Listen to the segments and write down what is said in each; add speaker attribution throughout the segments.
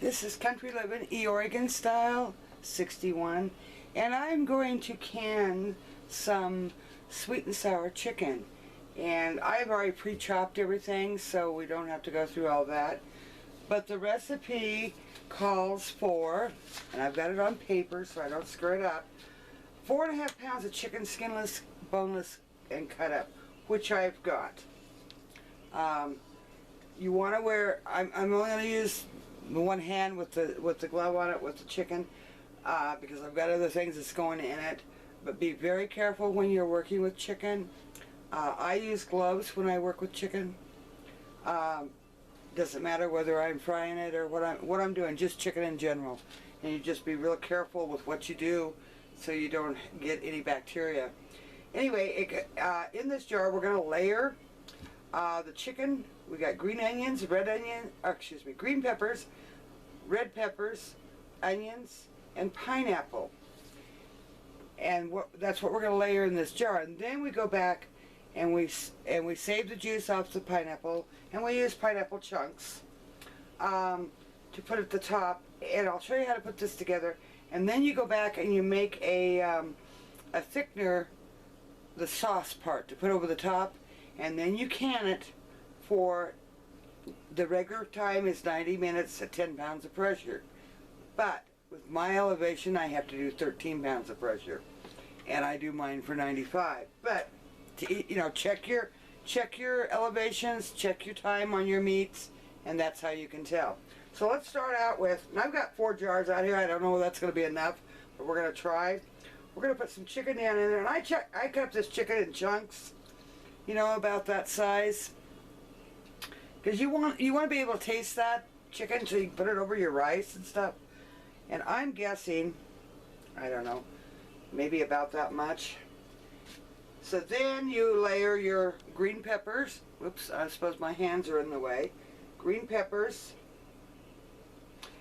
Speaker 1: This is Country Living, Oregon style, 61, and I'm going to can some sweet and sour chicken. And I've already pre-chopped everything, so we don't have to go through all that. But the recipe calls for, and I've got it on paper so I don't screw it up, 4.5 pounds of chicken, skinless, boneless, and cut up, which I've got. You want to wear, I'm only going to use the one hand with the glove on it with the chicken because I've got other things that's going in it. But be very careful when you're working with chicken. I use gloves when I work with chicken. Doesn't matter whether I'm frying it or what I'm doing, just chicken in general. And you just be real careful with what you do so you don't get any bacteria. Anyway, in this jar we're going to layer the chicken. We got green onions, green peppers, red peppers, onions, and pineapple. And that's what we're going to layer in this jar. And then we go back and we save the juice off the pineapple, and we use pineapple chunks to put at the top. And I'll show you how to put this together. And then you go back and you make a thickener, the sauce part, to put over the top, and then you can it for the regular time is 90 minutes at 10 pounds of pressure. But with my elevation, I have to do 13 pounds of pressure, and I do mine for 95. But to, check your elevations, check your time on your meats, and that's how you can tell. So let's start out with, and I've got 4 jars out here. I don't know if that's going to be enough, but we're going to try. We're going to put some chicken down in there, and I cut this chicken in chunks, about that size, because you want to be able to taste that chicken so you can put it over your rice and stuff. And I'm guessing, I don't know, maybe about that much. So then you layer your green peppers. Whoops, I suppose my hands are in the way. Green peppers.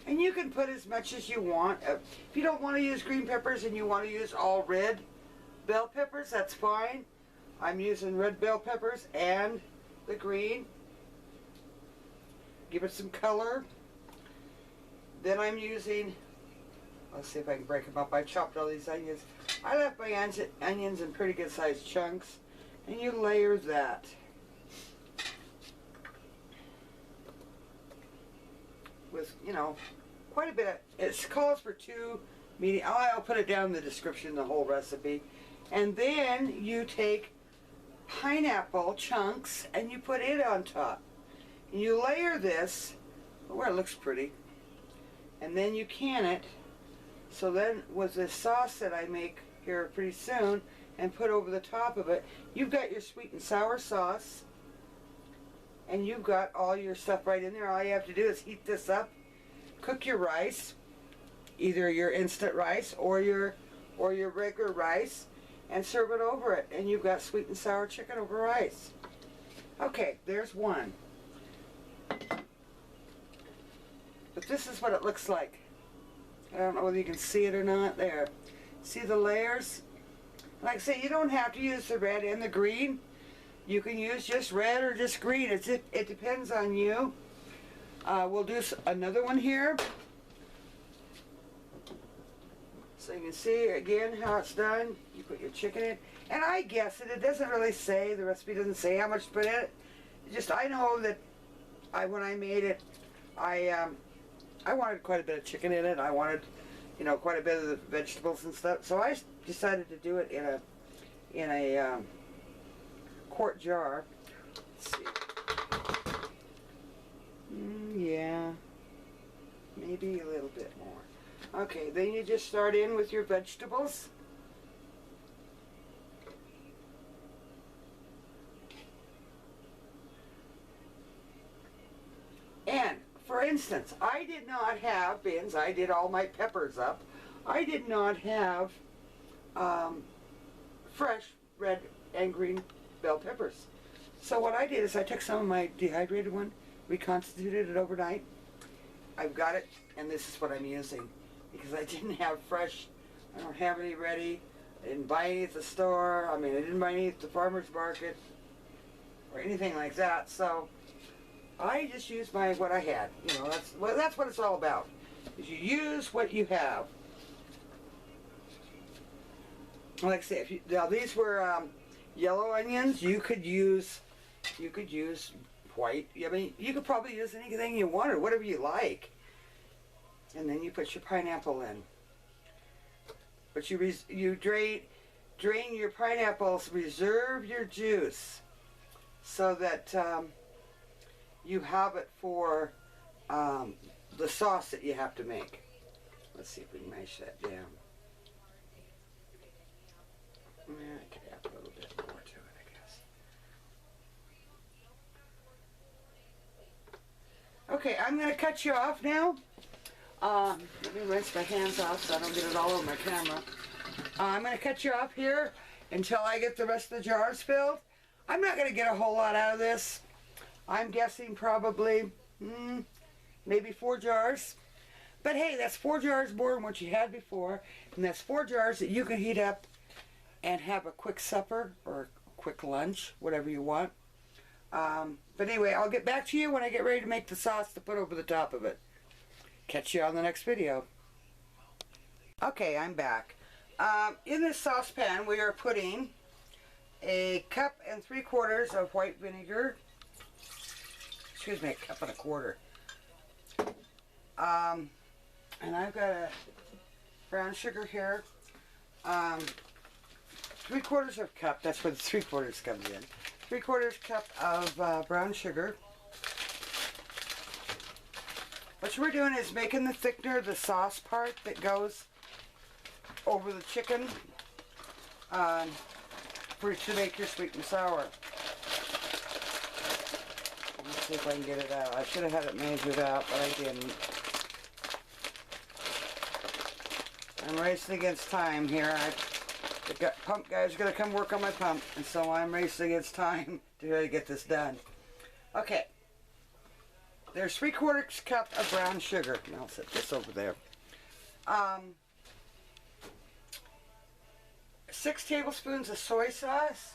Speaker 1: And you can put as much as you want. If you don't want to use green peppers and you want to use all red bell peppers, that's fine. I'm using red bell peppers and the green. Give it some color. Then I'm using, let's see if I can break them up. I chopped all these onions. I left my onions in pretty good sized chunks. And you layer that with, quite a bit of, it calls for 2 medium. I'll put it down in the description, the whole recipe. And then you take pineapple chunks and you put it on top. And you layer this where it looks pretty. And then you can it. So then with this sauce that I make here pretty soon and put over the top of it, you've got your sweet and sour sauce. And you've got all your stuff right in there. All you have to do is heat this up, cook your rice, either your instant rice or your regular rice, and serve it over it. And you've got sweet and sour chicken over rice. Okay, there's one. But this is what it looks like. I don't know whether you can see it or not. There. See the layers? Like I say, you don't have to use the red and the green. You can use just red or just green. It depends on you. We'll do another one here. So you can see again how it's done. You put your chicken in. And I guess it doesn't really say, the recipe doesn't say how much to put in it. Just I know that when I made it, I wanted quite a bit of chicken in it. I wanted, quite a bit of the vegetables and stuff. So I decided to do it in a quart jar. Let's see. Yeah, maybe a little bit more. Okay, then you just start in with your vegetables. And for instance, I did not have beans. I did all my peppers up. I did not have fresh red and green bell peppers. So what I did is I took some of my dehydrated one, reconstituted it overnight. I've got it, and this is what I'm using because I didn't have fresh. I don't have any ready. I didn't buy any at the store. I didn't buy any at the farmer's market or anything like that. So I just used what I had. You know, that's what it's all about. Is you use what you have. Like I say, now these were yellow onions. You could use white. I mean, you could probably use anything you want or whatever you like. And then you put your pineapple in. But you drain your pineapples, reserve your juice, so that you have it for the sauce that you have to make. Let's see if we can mash that down. Yeah, I could add a little bit more to it, I guess. Okay, I'm going to cut you off now. Let me rinse my hands off so I don't get it all over my camera. I'm going to cut you off here until I get the rest of the jars filled. I'm not going to get a whole lot out of this. I'm guessing probably maybe 4 jars. But hey, that's 4 jars more than what you had before. And that's 4 jars that you can heat up and have a quick supper or a quick lunch, whatever you want. But anyway, I'll get back to you when I get ready to make the sauce to put over the top of it. Catch you on the next video. Okay, I'm back. In this saucepan, we are putting a 1 3/4 cups of white vinegar. Excuse me, 1 1/4 cups. And I've got a brown sugar here. 3/4 cup, that's where the 3/4 comes in. 3/4 cup of brown sugar. What we're doing is making the thickener, the sauce part that goes over the chicken to make your sweet and sour. Let's see if I can get it out. I should have had it measured out, but I didn't. I'm racing against time here. The pump guy's going to come work on my pump, and so I'm racing against time to really get this done. Okay. There's 3/4 cup of brown sugar. Now I'll set this over there. 6 tablespoons of soy sauce.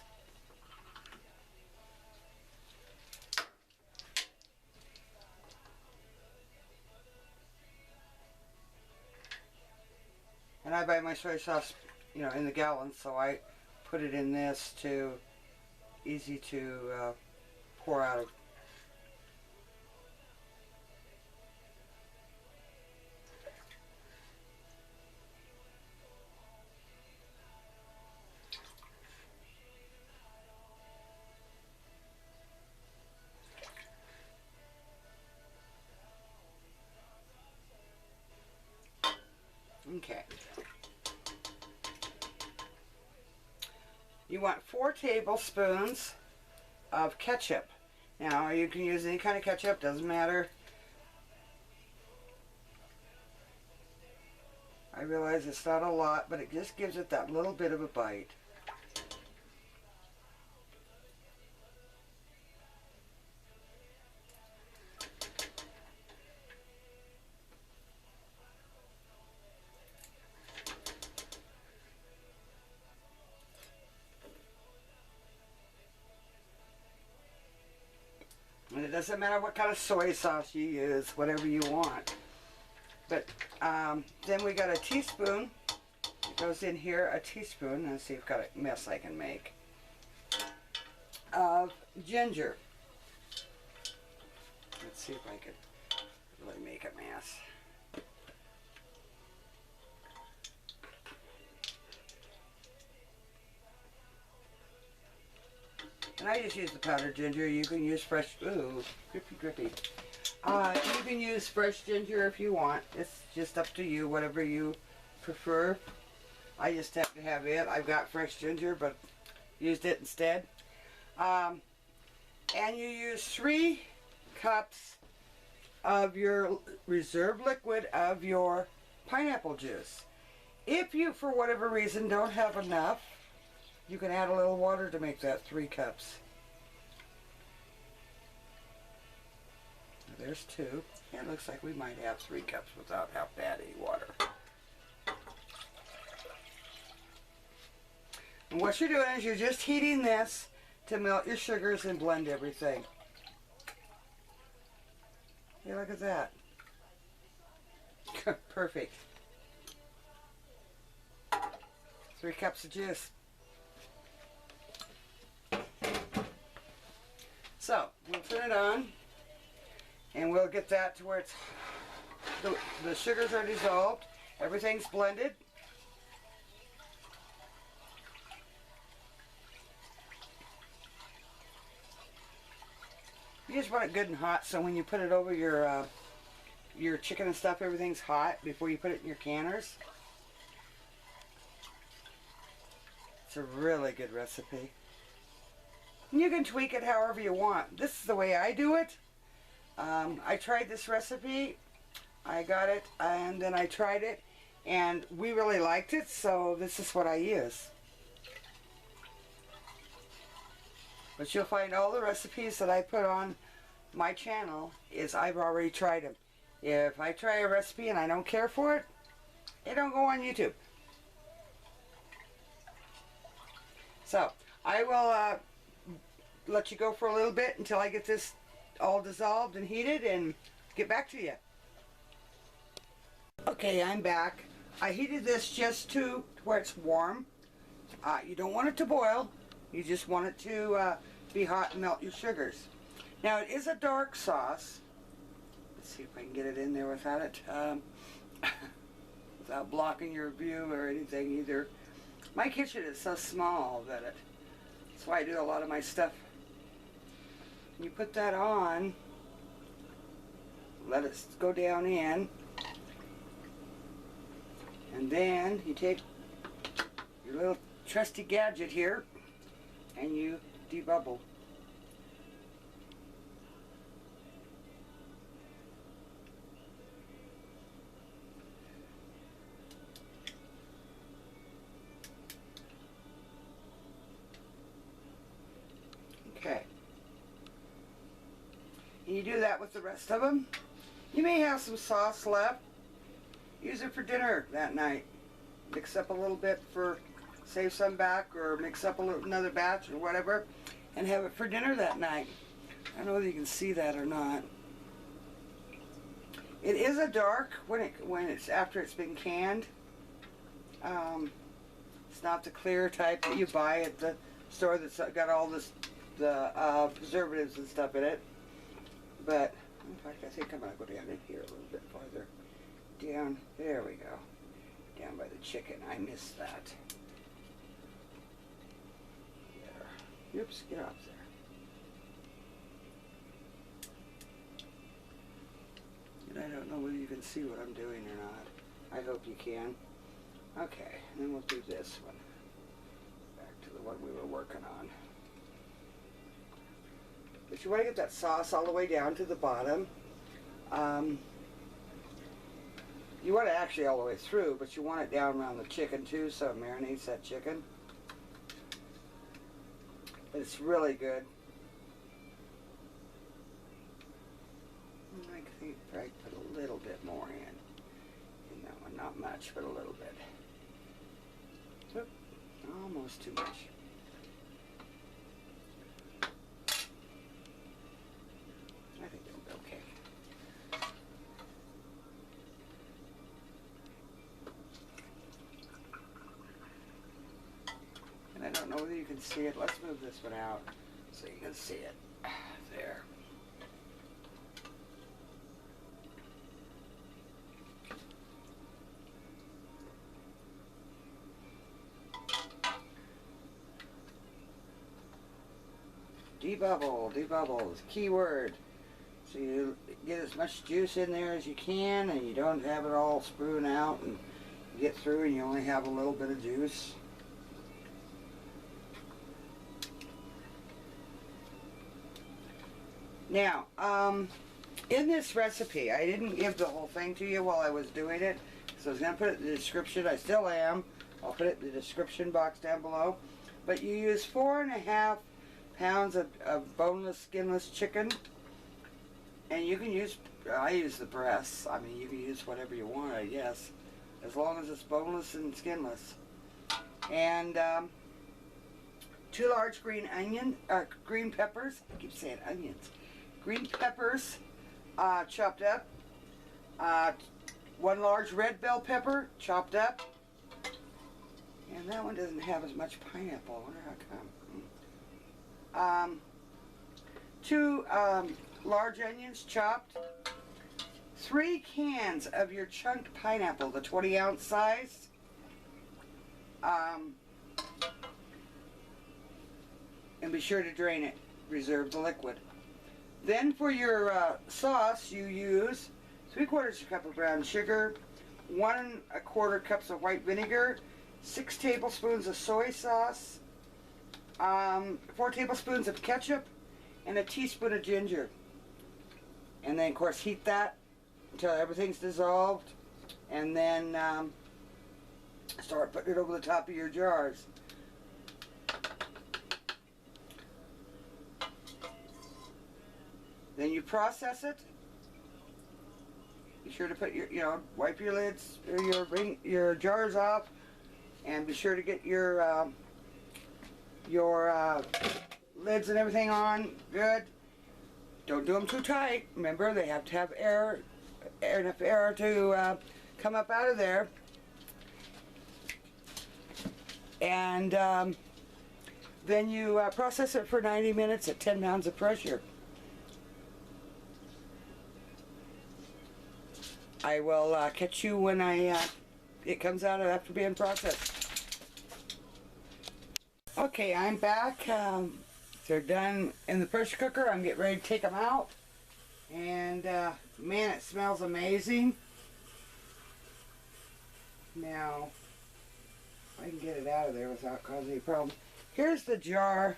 Speaker 1: And I buy my soy sauce, you know, in the gallon, so I put it in this easy to pour out of. Okay. You want 4 tablespoons of ketchup. Now, you can use any kind of ketchup, doesn't matter. I realize it's not a lot, but it just gives it that little bit of a bite. And it doesn't matter what kind of soy sauce you use, whatever you want. But then we got a teaspoon. It goes in here, a teaspoon. Let's see if I've got a mess I can make. Of ginger. Let's see if I can really make a mess. And I just use the powdered ginger. You can use fresh, ooh, drippy, drippy. You can use fresh ginger if you want. It's just up to you, whatever you prefer. I just have to have it. I've got fresh ginger, but used it instead. And you use 3 cups of your reserve liquid of your pineapple juice. If you, for whatever reason, don't have enough, you can add a little water to make that 3 cups. There's 2. It looks like we might have 3 cups without adding water. And what you're doing is you're just heating this to melt your sugars and blend everything. Hey, look at that. Perfect. 3 cups of juice. So, we'll turn it on, and we'll get that to where it's the sugars are dissolved, everything's blended. You just want it good and hot, so when you put it over your chicken and stuff, everything's hot before you put it in your canners. It's a really good recipe. And you can tweak it however you want. This is the way I do it. I tried this recipe. I got it, and then I tried it, and we really liked it, so this is what I use. But you'll find all the recipes that I put on my channel is I've already tried them. If I try a recipe and I don't care for it, it don't go on YouTube. So, I will let you go for a little bit until I get this all dissolved and heated and get back to you. Okay, I'm back. I heated this just to where it's warm. You don't want it to boil. You just want it to be hot and melt your sugars. Now, it is a dark sauce. Let's see if I can get it in there without it, without blocking your view or anything either. My kitchen is so small that that's why I do a lot of my stuff. You put that on, let it go down in, and then you take your little trusty gadget here and you debubble. Okay. And you do that with the rest of them. You may have some sauce left. Use it for dinner that night. Mix up a little bit for, save some back, or mix up another batch or whatever, and have it for dinner that night. I don't know whether you can see that or not. It is a dark when it's after it's been canned. It's not the clear type that you buy at the store that's got all the preservatives and stuff in it. But in fact, I think I'm gonna go down in here a little bit farther. Down, there we go. Down by the chicken. I missed that. There. Oops, get off there. And I don't know whether you can see what I'm doing or not. I hope you can. Okay, and then we'll do this one. Back to the one we were working on. But you want to get that sauce all the way down to the bottom. You want it actually all the way through, but you want it down around the chicken too, so it marinates that chicken. But it's really good. I think I put a little bit more in that one. Not much, but a little bit. Oop, almost too much. I think it'll be okay. And I don't know whether you can see it. Let's move this one out so you can see it. There. Debubble, debubble is the key word. So you get as much juice in there as you can, and you don't have it all spewing out, and you get through and you only have a little bit of juice. Now, in this recipe, I didn't give the whole thing to you while I was doing it, so I was going to put it in the description. I still am. I'll put it in the description box down below. But you use 4.5 pounds of boneless, skinless chicken. And you can use, I use the breasts. I mean, you can use whatever you want, I guess, as long as it's boneless and skinless. And 2 large green peppers. I keep saying onions. Green peppers, chopped up. 1 large red bell pepper, chopped up. And that one doesn't have as much pineapple. I wonder how come. 2 large onions, chopped. 3 cans of your chunked pineapple, the 20-ounce size. And be sure to drain it. Reserve the liquid. Then for your sauce, you use 3/4 cup of brown sugar, 1 1/4 cups of white vinegar, 6 tablespoons of soy sauce, 4 tablespoons of ketchup, and a teaspoon of ginger. And then, of course, heat that until everything's dissolved, and then start putting it over the top of your jars. Then you process it. Be sure to put your, wipe your lids or your jars off, and be sure to get your lids and everything on good. Don't do them too tight. Remember, they have to have enough air to come up out of there. And then you process it for 90 minutes at 10 pounds of pressure. I will catch you when it comes out after being processed. Okay, I'm back. They're done in the pressure cooker. I'm getting ready to take them out. And man, it smells amazing. Now, I can get it out of there without causing any problem. Here's the jar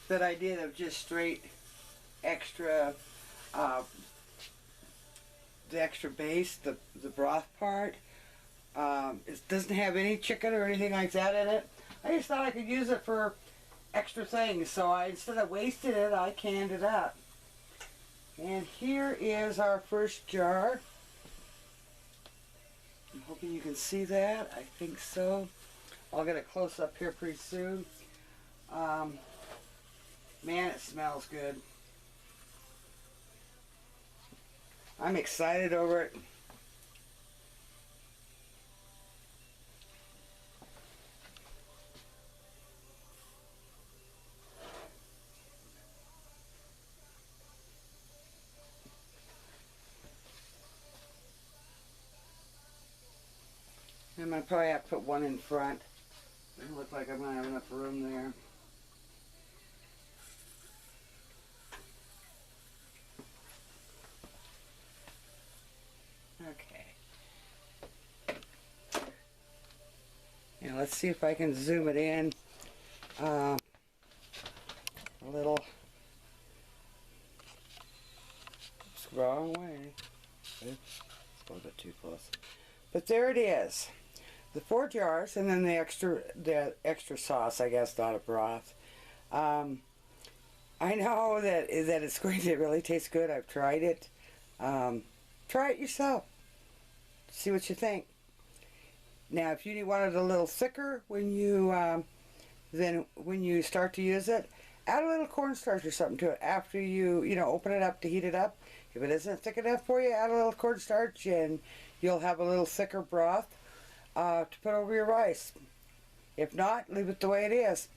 Speaker 1: that I did of just straight extra, the extra base, the broth part. It doesn't have any chicken or anything like that in it. I just thought I could use it for extra things, so instead of wasting it, I canned it up. And here is our first jar. I'm hoping you can see that. I think so. I'll get a close up here pretty soon. Man, it smells good. I'm excited over it. I'm going to probably have to put one in front. Doesn't look like I'm going to have enough room there. Okay. Now let's see if I can zoom it in a little. Oops, wrong way. Oops, it's a little bit too close. But there it is. The 4 jars, and then the extra sauce, I guess, not a broth. I know that it's going to really taste good. I've tried it. Try it yourself. See what you think. Now, if you want it a little thicker when you when you start to use it, add a little cornstarch or something to it after you open it up to heat it up. If it isn't thick enough for you, add a little cornstarch, and you'll have a little thicker broth to put over your rice. If not, leave it the way it is.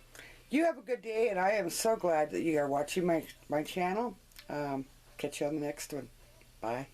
Speaker 1: You have a good day, and I am so glad that you are watching my channel. Catch you on the next one. Bye.